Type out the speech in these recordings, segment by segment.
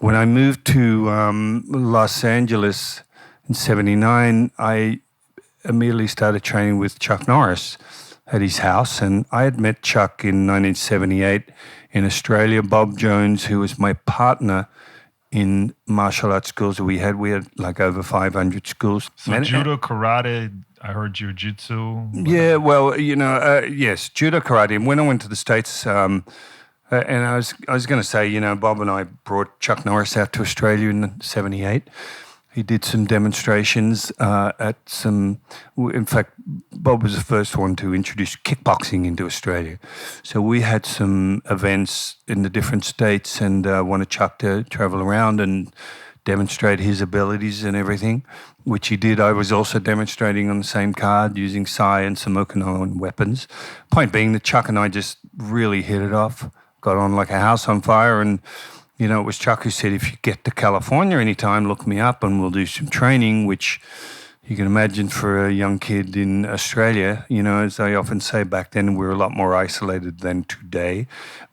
when I moved to Los Angeles in '79, I immediately started training with Chuck Norris at his house. And I had met Chuck in 1978 in Australia. Bob Jones, who was my partner in martial arts schools that we had like over 500 schools. So judo, karate, I heard jiu-jitsu. Yeah, well, yes, judo, karate. And when I went to the States, and I was going to say, Bob and I brought Chuck Norris out to Australia in '78. He did some demonstrations at some. In fact, Bob was the first one to introduce kickboxing into Australia. So we had some events in the different states, and wanted Chuck to travel around and demonstrate his abilities and everything, which he did. I was also demonstrating on the same card using sai and some Okinawan weapons. Point being that Chuck and I just really hit it off, got on like a house on fire, and it was Chuck who said, if you get to California anytime, look me up and we'll do some training, which you can imagine for a young kid in Australia, as I often say, back then we were a lot more isolated than today.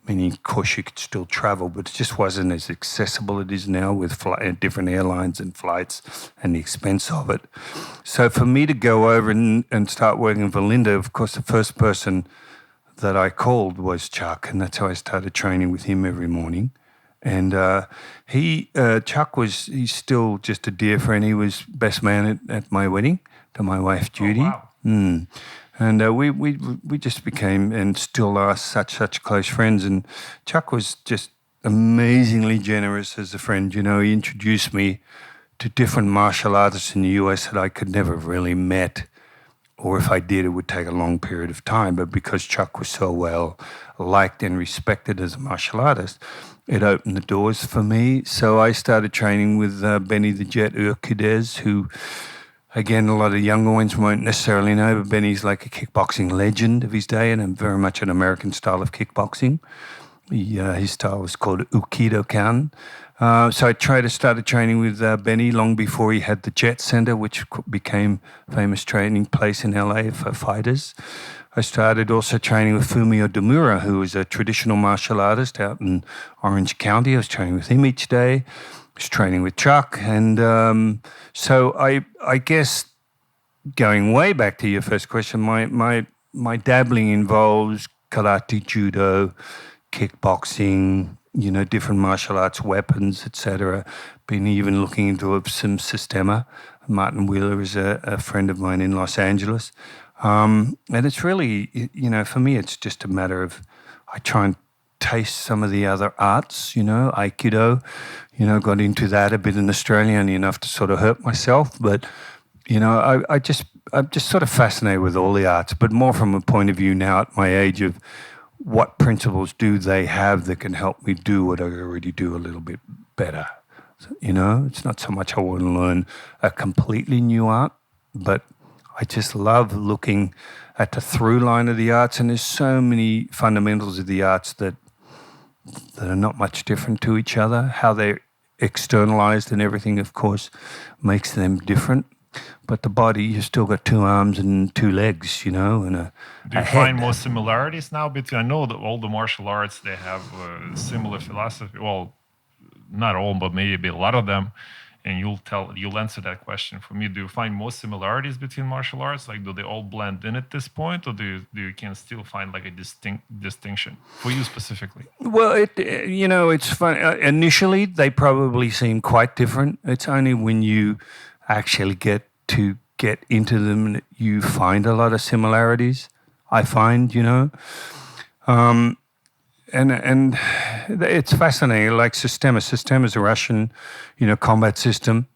Meaning, of course, you could still travel, but it just wasn't as accessible as it is now with different airlines and flights and the expense of it. So for me to go over and start working for Linda, of course, the first person that I called was Chuck, and that's how I started training with him every morning. And Chuck he's still just a dear friend. He was best man at my wedding to my wife, Judy. Oh, wow. And we just became and still are such close friends. And Chuck was just amazingly generous as a friend. He introduced me to different martial artists in the US that I could never really met. Or if I did, it would take a long period of time. But because Chuck was so well liked and respected as a martial artist, it opened the doors for me. So I started training with Benny the Jet Urquidez, who, again, a lot of younger ones won't necessarily know, but Benny's like a kickboxing legend of his day and very much an American style of kickboxing. His style was called Ukido-kan. So I started training with Benny long before he had the Jet Center, which became a famous training place in LA for fighters. I started also training with Fumio Demura, who was a traditional martial artist out in Orange County. I was training with him each day. I was training with Chuck. And so I guess going way back to your first question, my dabbling involves karate, judo, kickboxing, different martial arts weapons, etc. Been even looking into some Sistema. Martin Wheeler is a friend of mine in Los Angeles. And it's really, for me, it's just a matter of I try and taste some of the other arts, Aikido, got into that a bit in Australia, only enough to sort of hurt myself. But, I'm just sort of fascinated with all the arts, but more from a point of view now at my age of what principles do they have that can help me do what I already do a little bit better. So, it's not so much I want to learn a completely new art, but I just love looking at the through line of the arts, and there's so many fundamentals of the arts that are not much different to each other. How they're externalized and everything, of course, makes them different. But the body, you still got two arms and two legs, and a Do you find more similarities now between? I know that all the martial arts, they have similar philosophy. Well, not all, but maybe a lot of them. And you'll answer that question for me. Do you find more similarities between martial arts? Like, do they all blend in at this point, or do you can still find like a distinction for you specifically? Well, it's fun. Initially, they probably seem quite different. It's only when you actually get into them that you find a lot of similarities. I find, And it's fascinating, like Sistema. Sistema is a Russian, combat system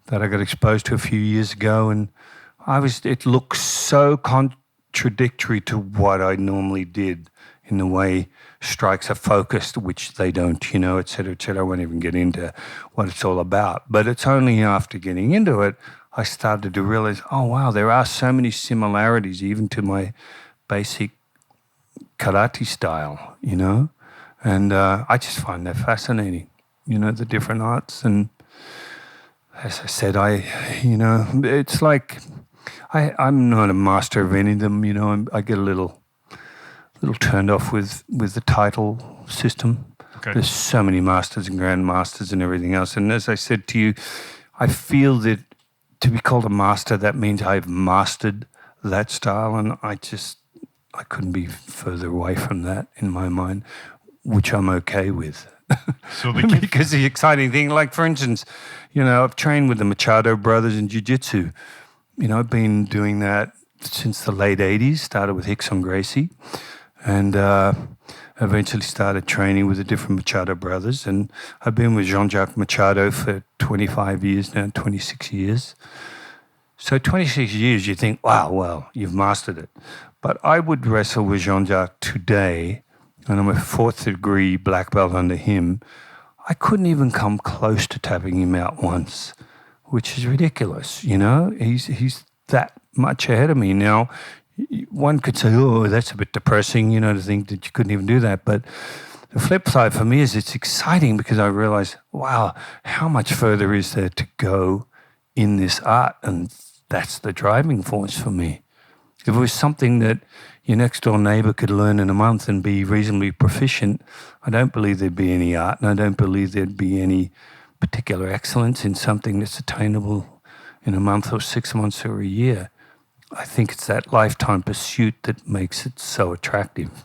that I got exposed to a few years ago, and it looks so contradictory to what I normally did in the way strikes are focused, which they don't, et cetera, et cetera. I won't even get into what it's all about. But it's only after getting into it, I started to realize, oh, wow, there are so many similarities, even to my basic karate style, and I just find that fascinating, the different arts. And as I said, it's like I'm not a master of any of them, I get a little turned off with the title system. Okay. There's so many masters and grandmasters and everything else. And as I said to you, I feel that to be called a master, that means I've mastered that style. And I couldn't be further away from that in my mind, which I'm okay with. So because the exciting thing, like for instance, I've trained with the Machado brothers in jiu-jitsu. I've been doing that since the late 80s, started with Rickson Gracie, and eventually started training with the different Machado brothers. And I've been with Jean-Jacques Machado for 25 years now, 26 years. So 26 years, you think, wow, well, you've mastered it. But I would wrestle with Jean-Jacques today, and I'm a 4th degree black belt under him. I couldn't even come close to tapping him out once, which is ridiculous, He's that much ahead of me. Now, one could say, oh, that's a bit depressing, to think that you couldn't even do that. But the flip side for me is it's exciting because I realize, wow, how much further is there to go in this art? And that's the driving force for me. If it was something that your next door neighbor could learn in a month and be reasonably proficient, I don't believe there'd be any art, and I don't believe there'd be any particular excellence in something that's attainable in a month or 6 months or a year. I think it's that lifetime pursuit that makes it so attractive.